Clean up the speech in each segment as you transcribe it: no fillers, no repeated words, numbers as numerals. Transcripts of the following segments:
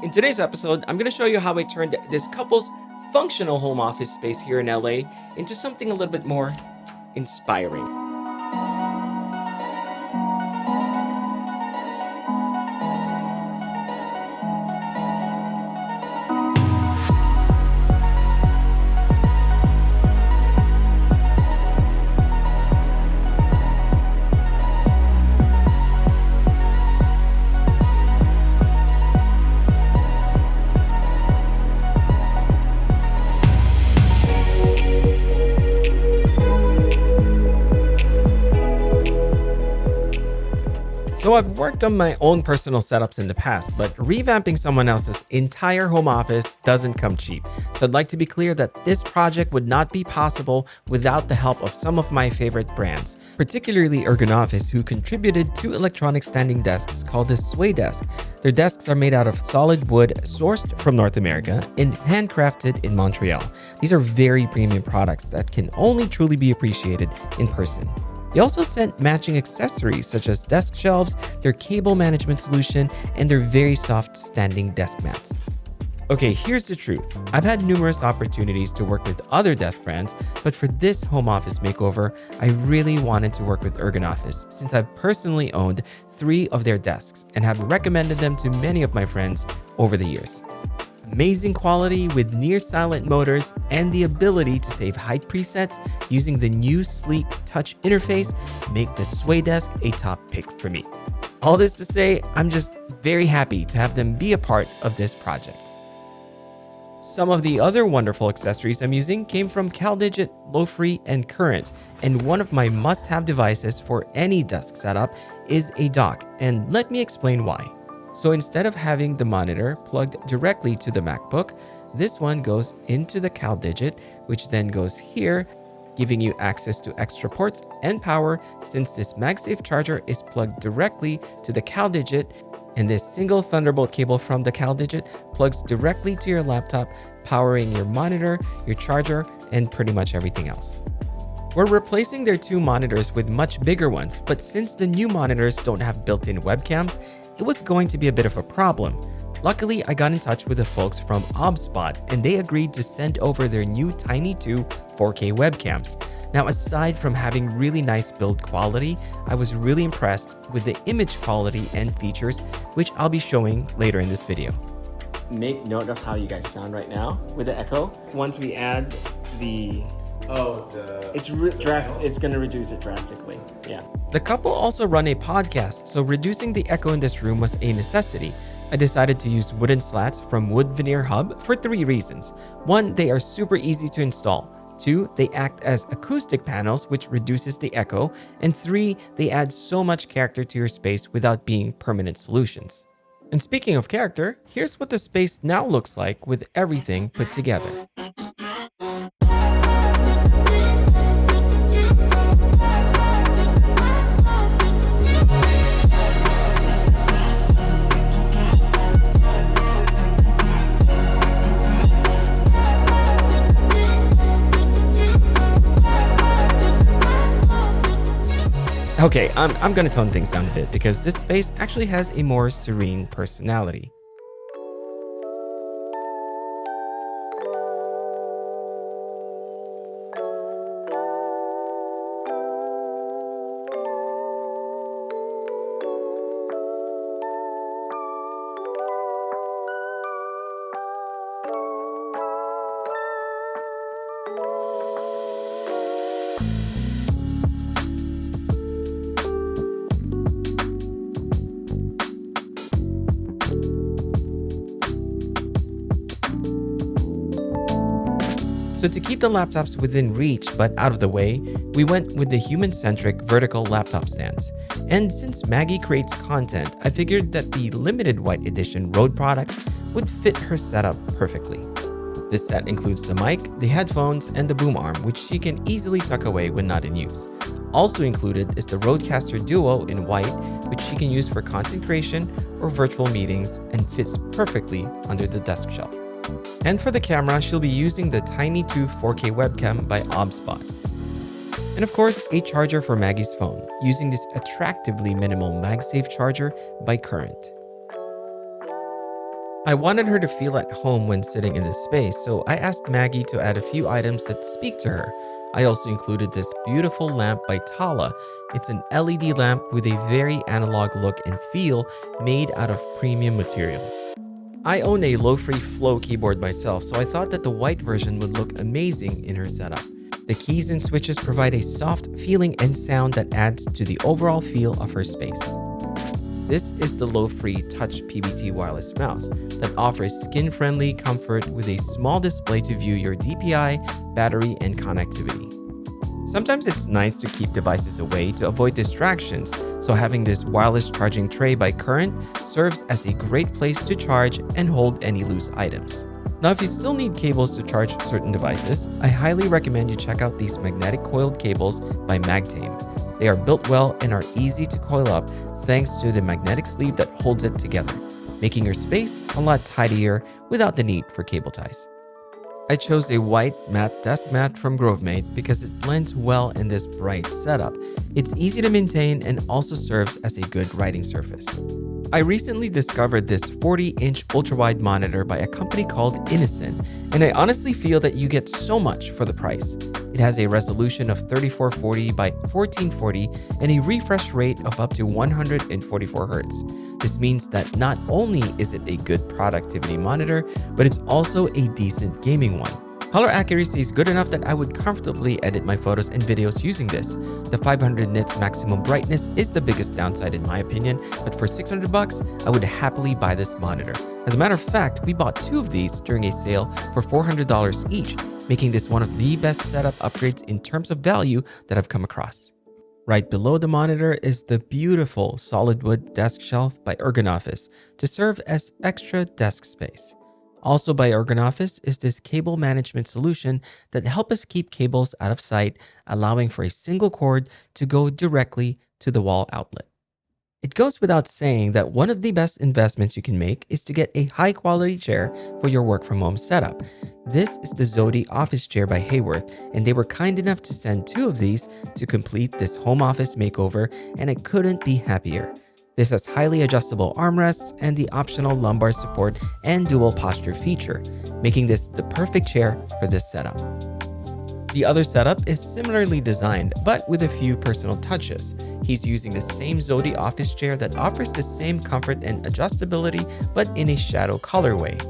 In today's episode, I'm going to show you how I turned this couple's functional home office space here in LA into something a little bit more inspiring. So I've worked on my own personal setups in the past, but revamping someone else's entire home office doesn't come cheap. So I'd like to be clear that this project would not be possible without the help of some of my favorite brands, particularly ERGONOFIS, who contributed 2 electronic standing desks called the Sway Desk. Their desks are made out of solid wood sourced from North America and handcrafted in Montreal. These are very premium products that can only truly be appreciated in person. They also sent matching accessories such as desk shelves, their cable management solution, and their very soft standing desk mats. Okay, here's the truth. I've had numerous opportunities to work with other desk brands, but for this home office makeover, I really wanted to work with ERGONOFIS since I've personally owned 3 of their desks and have recommended them to many of my friends over the years. Amazing quality with near silent motors and the ability to save height presets using the new sleek touch interface make the Sway Desk a top pick for me. All this to say, I'm just very happy to have them be a part of this project. Some of the other wonderful accessories I'm using came from CalDigit, Low-Free, and Current, and one of my must-have devices for any desk setup is a dock, and let me explain why. So instead of having the monitor plugged directly to the MacBook, this one goes into the CalDigit, which then goes here, giving you access to extra ports and power since this MagSafe charger is plugged directly to the CalDigit, and this single Thunderbolt cable from the CalDigit plugs directly to your laptop, powering your monitor, your charger, and pretty much everything else. We're replacing their 2 monitors with much bigger ones, but since the new monitors don't have built-in webcams, it was going to be a bit of a problem. Luckily, I got in touch with the folks from OBSpot and they agreed to send over their new Tiny 2 4K webcams. Now, aside from having really nice build quality, I was really impressed with the image quality and features, which I'll be showing later in this video. Make note of how you guys sound right now with the echo. Once we add the it's going to reduce it drastically. Yeah. The couple also run a podcast, so reducing the echo in this room was a necessity. I decided to use wooden slats from Wood Veneer Hub for 3 reasons. 1, they are super easy to install. 2, they act as acoustic panels, which reduces the echo. And 3, they add so much character to your space without being permanent solutions. And speaking of character, here's what the space now looks like with everything put together. Okay, I'm gonna tone things down a bit because this space actually has a more serene personality. So to keep the laptops within reach but out of the way, we went with the human-centric vertical laptop stands. And since Maggie creates content, I figured that the limited white edition Rode products would fit her setup perfectly. This set includes the mic, the headphones, and the boom arm, which she can easily tuck away when not in use. Also included is the Rodecaster Duo in white, which she can use for content creation or virtual meetings and fits perfectly under the desk shelf. And for the camera, she'll be using the Tiny 2 4K webcam by OBSpot. And of course, a charger for Maggie's phone, using this attractively minimal MagSafe charger by Current. I wanted her to feel at home when sitting in this space, so I asked Maggie to add a few items that speak to her. I also included this beautiful lamp by Tala. It's an LED lamp with a very analog look and feel made out of premium materials. I own a low-free Flow keyboard myself, so I thought that the white version would look amazing in her setup. The keys and switches provide a soft feeling and sound that adds to the overall feel of her space. This is the low-free Touch PBT wireless mouse that offers skin-friendly comfort with a small display to view your DPI, battery, and connectivity. Sometimes it's nice to keep devices away to avoid distractions, so having this wireless charging tray by Current serves as a great place to charge and hold any loose items. Now, if you still need cables to charge certain devices, I highly recommend you check out these magnetic coiled cables by Magtame. They are built well and are easy to coil up thanks to the magnetic sleeve that holds it together, making your space a lot tidier without the need for cable ties. I chose a white matte desk mat from Grovemate because it blends well in this bright setup. It's easy to maintain and also serves as a good writing surface. I recently discovered this 40-inch ultra-wide monitor by a company called Innocent, and I honestly feel that you get so much for the price. It has a resolution of 3440 by 1440 and a refresh rate of up to 144 Hz. This means that not only is it a good productivity monitor, but it's also a decent gaming one. Color accuracy is good enough that I would comfortably edit my photos and videos using this. The 500 nits maximum brightness is the biggest downside in my opinion, but for $600, I would happily buy this monitor. As a matter of fact, we bought 2 of these during a sale for $400 each, making this one of the best setup upgrades in terms of value that I've come across. Right below the monitor is the beautiful solid wood desk shelf by ERGONOFIS to serve as extra desk space. Also by ERGONOFIS is this cable management solution that helps us keep cables out of sight, allowing for a single cord to go directly to the wall outlet. It goes without saying that one of the best investments you can make is to get a high-quality chair for your work-from-home setup. This is the Zodi office chair by Hayworth, and they were kind enough to send 2 of these to complete this home office makeover, and I couldn't be happier. This has highly adjustable armrests and the optional lumbar support and dual posture feature, making this the perfect chair for this setup. The other setup is similarly designed, but with a few personal touches. He's using the same Zodi office chair that offers the same comfort and adjustability, but in a shadow colorway.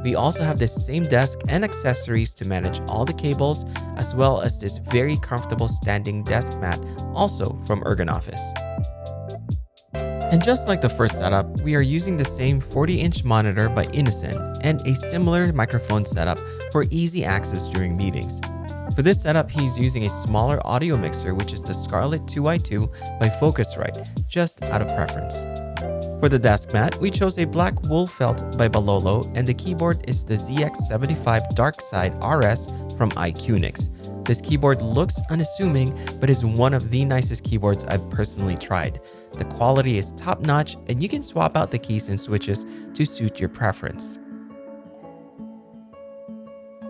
We also have the same desk and accessories to manage all the cables, as well as this very comfortable standing desk mat, also from ERGONOFIS. And just like the first setup, we are using the same 40-inch monitor by Innocent and a similar microphone setup for easy access during meetings. For this setup, he's using a smaller audio mixer, which is the Scarlett 2i2 by Focusrite, just out of preference. For the desk mat, we chose a black wool felt by Balolo, and the keyboard is the ZX75 Darkside RS from iQnix. This keyboard looks unassuming, but is one of the nicest keyboards I've personally tried. The quality is top-notch, and you can swap out the keys and switches to suit your preference.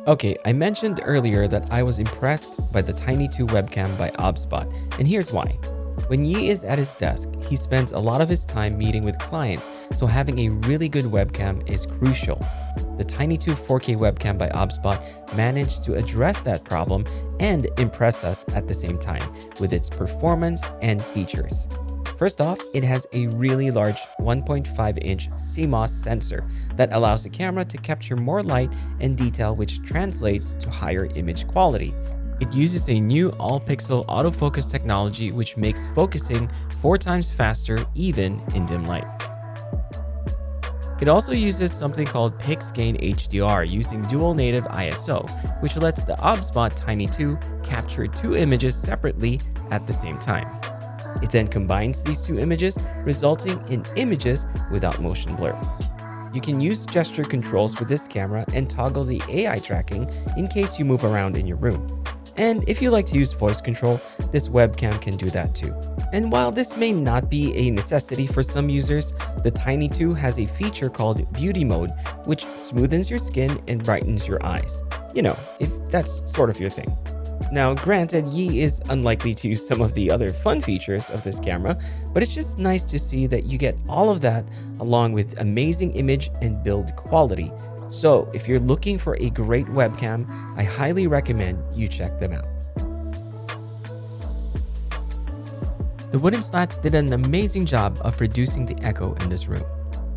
Okay, I mentioned earlier that I was impressed by the Tiny 2 webcam by OBSBot, and here's why. When Yi is at his desk, he spends a lot of his time meeting with clients, so having a really good webcam is crucial. The Tiny 2 4K webcam by OBSBot managed to address that problem and impress us at the same time with its performance and features. First off, it has a really large 1.5-inch CMOS sensor that allows the camera to capture more light and detail, which translates to higher image quality. It uses a new all-pixel autofocus technology which makes focusing 4 times faster even in dim light. It also uses something called PixGain HDR using dual native ISO, which lets the OBSBot Tiny 2 capture 2 images separately at the same time. It then combines these 2 images, resulting in images without motion blur. You can use gesture controls with this camera and toggle the AI tracking in case you move around in your room. And if you like to use voice control, this webcam can do that too. And while this may not be a necessity for some users, the Tiny 2 has a feature called Beauty Mode, which smoothens your skin and brightens your eyes. You know, if that's sort of your thing. Now, granted, Yi is unlikely to use some of the other fun features of this camera, but it's just nice to see that you get all of that along with amazing image and build quality. So if you're looking for a great webcam, I highly recommend you check them out. The wooden slats did an amazing job of reducing the echo in this room.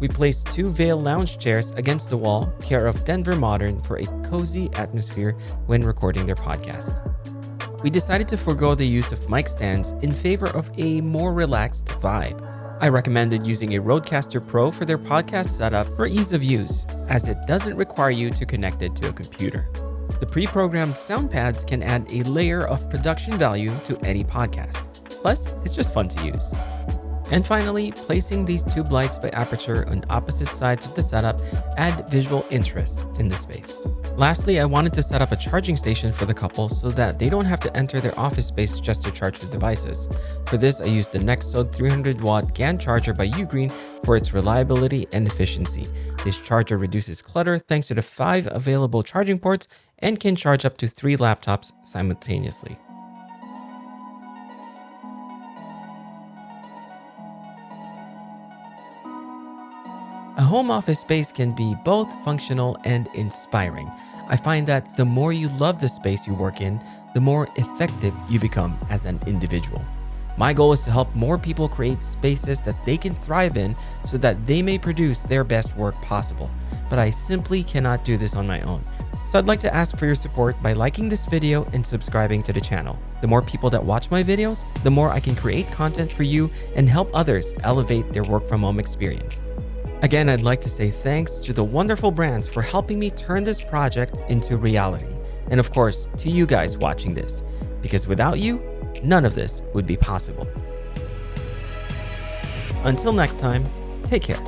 We placed 2 Vail lounge chairs against the wall, care of Denver Modern, for a cozy atmosphere when recording their podcast. We decided to forego the use of mic stands in favor of a more relaxed vibe. I recommended using a Rodecaster Pro for their podcast setup for ease of use, as it doesn't require you to connect it to a computer. The pre-programmed sound pads can add a layer of production value to any podcast. Plus, it's just fun to use. And finally, placing these tube lights by Aperture on opposite sides of the setup add visual interest in the space. Lastly, I wanted to set up a charging station for the couple so that they don't have to enter their office space just to charge the devices. For this, I used the Nexode 300-watt GAN charger by Ugreen for its reliability and efficiency. This charger reduces clutter thanks to the 5 available charging ports and can charge up to 3 laptops simultaneously. A home office space can be both functional and inspiring. I find that the more you love the space you work in, the more effective you become as an individual. My goal is to help more people create spaces that they can thrive in so that they may produce their best work possible. But I simply cannot do this on my own. So I'd like to ask for your support by liking this video and subscribing to the channel. The more people that watch my videos, the more I can create content for you and help others elevate their work from home experience. Again, I'd like to say thanks to the wonderful brands for helping me turn this project into reality. And of course, to you guys watching this, because without you, none of this would be possible. Until next time, take care.